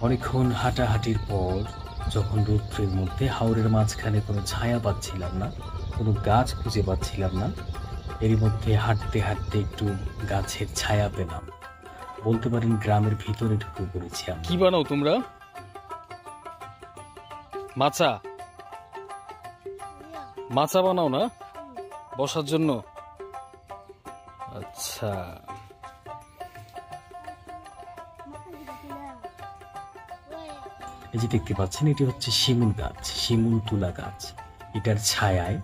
অনেকক্ষণ হাঁটাহাঁটির পর যখন রৌদ্রের মধ্যে হাওরের মাঝখানে কোনো ছায়া পাচ্ছিলাম না, কোনো গাছ খুঁজে পাচ্ছিলাম না, এরই মধ্যে হাঁটতে হাঁটতে একটু গাছের ছায়া পেলাম। বলতে পারেন গ্রামের ভিতরে ঢুকে পড়েছি আমি। কি বানাও তোমরা? মাচা মাচা বানাও না বসার জন্য? আচ্ছা, এই যে দেখতে পাচ্ছেন, এটি হচ্ছে শিমুল গাছ, শিমুল তুলা গাছ। এটার ছায়ায়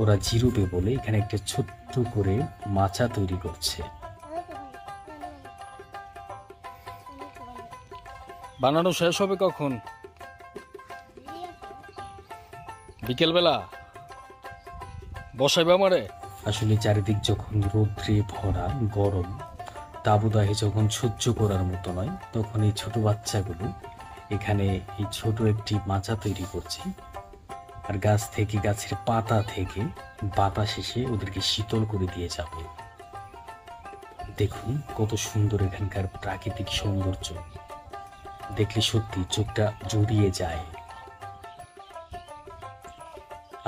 ওরা জিরোবে বলে এখানে একটা ছোট্ট করে মাচা তৈরি করছে। বানানো শেষ হবে কখন? বিকেলবেলা বসাইবে আমারে? আসলে চারিদিক যখন রৌদ্রে ভরা গরম, তাবদাহে যখন সহ্য করার মতো নয়, তখন এই ছোট বাচ্চাগুলো এখানে এই ছোট একটি মাচা তৈরি করছে। আর গাছ থেকে, গাছের পাতা থেকে বাতাস এসে ওদেরকে শীতল করে দিয়ে যাবে। দেখুন কত সুন্দর এখানকার প্রাকৃতিক সৌন্দর্য, দেখলে সত্যি চোখটা জুড়িয়ে যায়।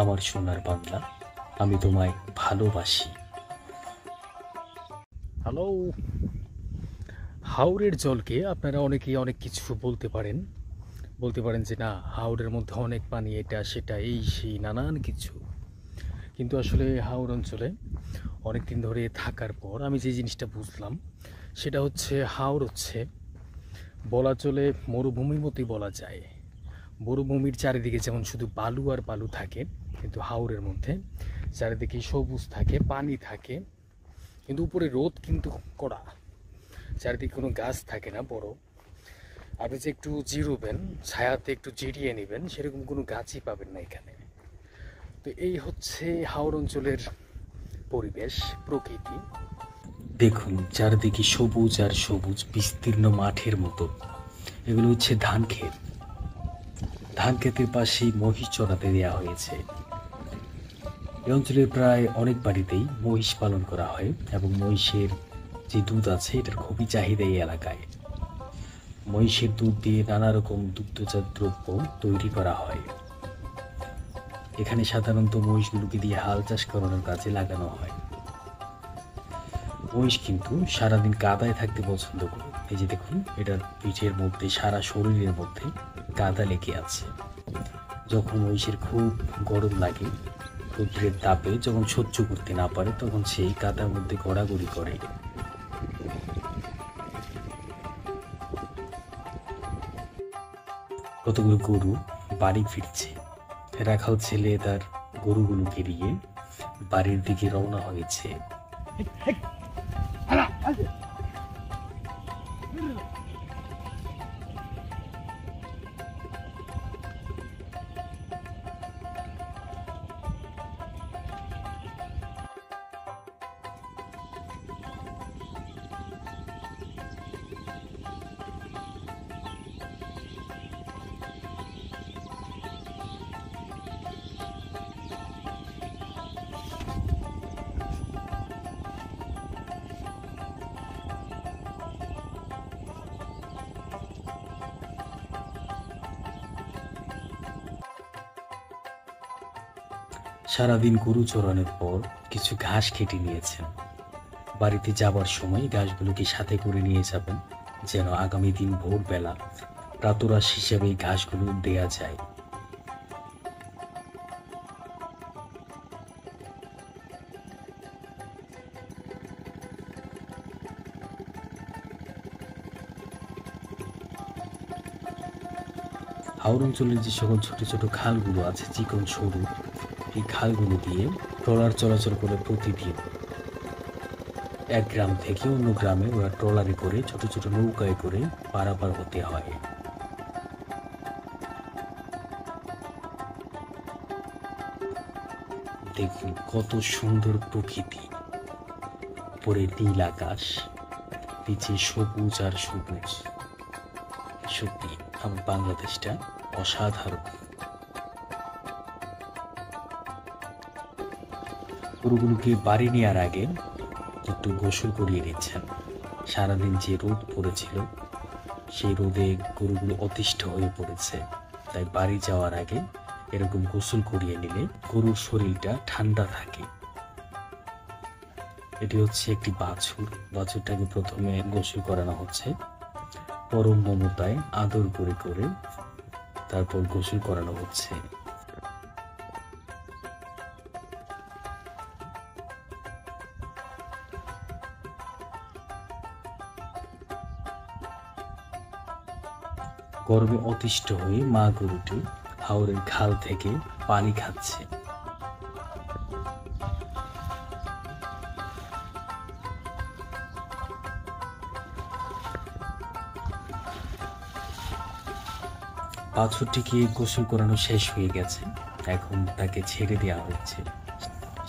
আমার সোনার বাংলা, আমি তোমায় ভালোবাসি। হ্যালো। হাওরের জলকে আপনারা অনেকেই অনেক কিছু বলতে পারেন যে না, হাওরের মধ্যে অনেক পানি, এটা সেটা এই সেই নানান কিছু। কিন্তু আসলে হাওর অঞ্চলে অনেক দিন ধরে থাকার পর আমি যে জিনিসটা বুঝলাম সেটা হচ্ছে, হাওর হচ্ছে বলা চলে মরুভূমির মতোই বলা যায়। মরুভূমির চারিদিকে যেমন শুধু বালু আর বালু থাকে, কিন্তু হাওরের মধ্যে চারিদিকে সবুজ থাকে, পানি থাকে, কিন্তু উপরে রোদ কিন্তু কড়া, চারিদিকে কোনো গাছ থাকে না বড়। আপনি যে একটু জিরোবেন, ছায়াতে একটু জিরিয়ে নেবেন, সেরকম কোনো গাছই পাবেন না এখানে। তো এই হচ্ছে হাওর অঞ্চলের পরিবেশ, প্রকৃতি। দেখুন চারদিকে সবুজ আর সবুজ বিস্তীর্ণ মাঠের মতো। এগুলো হচ্ছে ধান ক্ষেত। ধান ক্ষেতের পাশেই মহিষ চড়াতে দেওয়া হয়েছে। এই অঞ্চলের প্রায় অনেক বাড়িতেই মহিষ পালন করা হয়, এবং মহিষের যে দুধ আছে এটার খুবই চাহিদা এই এলাকায়। মহিষের দুধ দিয়ে নানা রকম দুগ্ধজাত দ্রব্য তৈরি করা হয়। এখানে সাধারণত মহিষগুলোকে দিয়ে হাল চাষ করানোর কাজে লাগানো হয়। মহিষ কিন্তু সারাদিন কাদায় থাকতে পছন্দ করে। এই যে দেখুন, এটার পিঠের মধ্যে, সারা শরীরের মধ্যে কাদা লেগে আছে। যখন মহিষের খুব গরম লাগে, রৌদ্রের তাপে যখন সহ্য করতে না পারে, তখন সেই কাদার মধ্যে গড়াগড়ি করে। কতগুলো গরু বাড়ি ফিরছে। রাখাল ছেলে তার গরুগুলোকে নিয়ে বাড়ির দিকে রওনা হয়েছে। সারাদিন গরু চড়ানোর পর কিছু ঘাস কেটে নিয়েছেন। বাড়িতে যাবার সময় ঘাসগুলোকে সাথে করে নিয়ে যাবেন, যেন আগামী দিন ভোরবেলা প্রাতরাশ হিসেবে এই ঘাসগুলো দেয়া যায়। হাওর অঞ্চলের যে সকল ছোট ছোট খালগুলো আছে, চিকন সরু, এই খালগুলো দিয়ে ট্রলার চলাচল করে প্রতিদিন। এক গ্রাম থেকে অন্য গ্রামে ওরা ট্রলারে করে, ছোট ছোট নৌকায় করে পারাপার হতে হয়। দেখুন কত সুন্দর প্রকৃতি, উপরে নীল আকাশ, নিচে সবুজ আর সবুজ। সত্যি আমার বাংলাদেশটা অসাধারণ। গরুগুলোকে বাড়ি নেওয়ার আগে একটু গোসল করিয়ে নিচ্ছেন। সারাদিন যে রোদ পড়েছিল, সেই রোদে গরুগুলো অতিষ্ঠ হয়ে পড়েছে, তাই বাড়ি যাওয়ার আগে এরকম গোসল করিয়ে নিলে গরুর শরীরটা ঠান্ডা থাকে। এটি হচ্ছে একটি বাছুর। বাছুরটাকে প্রথমে গোসল করানো হচ্ছে, পরম মমতায় আদর করে করে তারপর গোসল করানো হচ্ছে। গরমে অতিষ্ঠ হয়ে মা গরুটি হাওরের খাল থেকে পানি খাচ্ছে। বাছুরটিকে গোসল করানো শেষ হয়ে গেছে, এখন তাকে ছেড়ে দেওয়া হচ্ছে।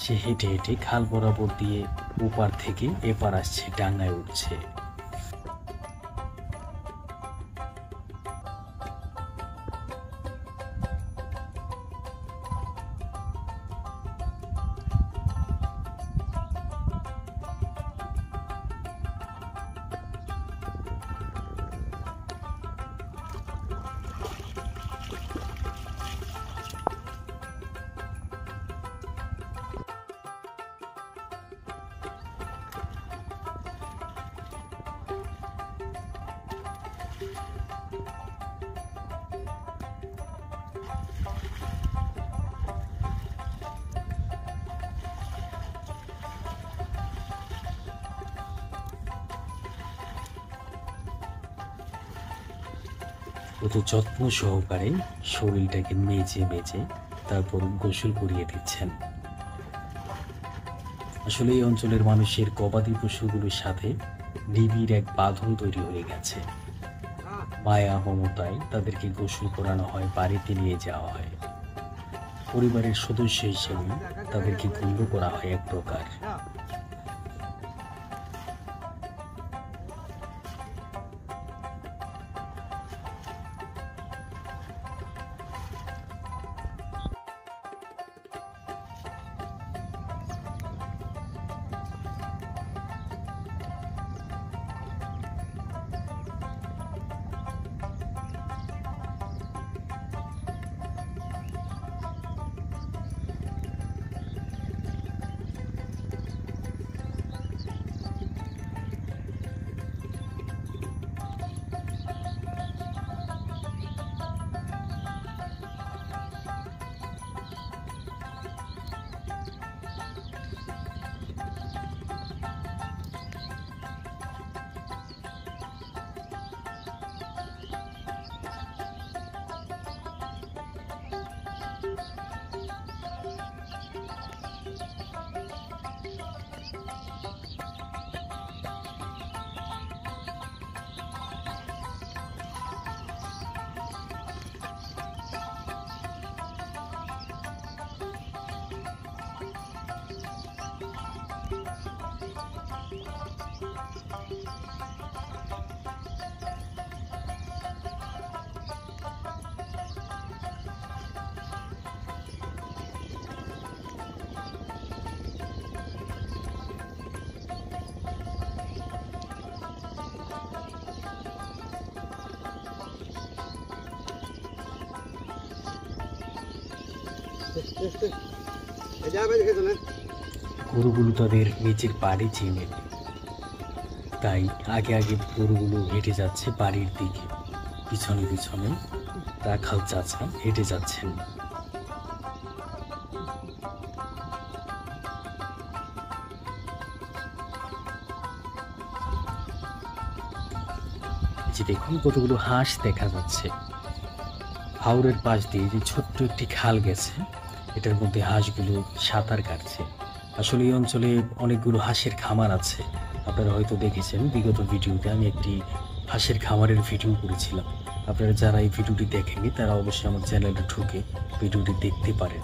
সে হেঁটে হেঁটে খাল বরাবর দিয়ে ওপার থেকে এপার আসছে, ডাঙায় উঠছে। কত যত্ন সহকারে শরীরটাকে মেজে মেজে তারপর গোসল করিয়ে দিচ্ছেন। আসলে এই অঞ্চলের মানুষের গবাদি পশুগুলোর সাথে নিবিড় এক বাঁধন তৈরি হয়ে গেছে। মায়া মমতায় তাদেরকে গোসল করানো হয়, বাড়িতে নিয়ে যাওয়া হয়, পরিবারের সদস্য হিসেবে তাদেরকে গণ্য করা হয় এক প্রকার। গরুগুলো তাদের নিচের বাড়ি চিনে, তাই আগে আগে গরুগুলো হেঁটে যাচ্ছে বাড়ির দিকে, পিছনে পিছনে রাখাল চাচা হেঁটে যাচ্ছেন। যে দেখুন কতগুলো হাঁস দেখা যাচ্ছে। হাওরের পাশ দিয়ে যে ছোট্ট একটি খাল গেছে, এটার মধ্যে হাঁসগুলো সাঁতার কাটছে। আসলে এই অঞ্চলে অনেকগুলো হাঁসের খামার আছে, আপনারা হয়তো দেখেছেন বিগত ভিডিওতে আমি একটি হাঁসের খামারের ভিডিও করেছিলাম। আপনারা যারা এই ভিডিওটি দেখেননি তারা অবশ্যই আমার চ্যানেলে ঢুকে ভিডিওটি দেখতে পারেন।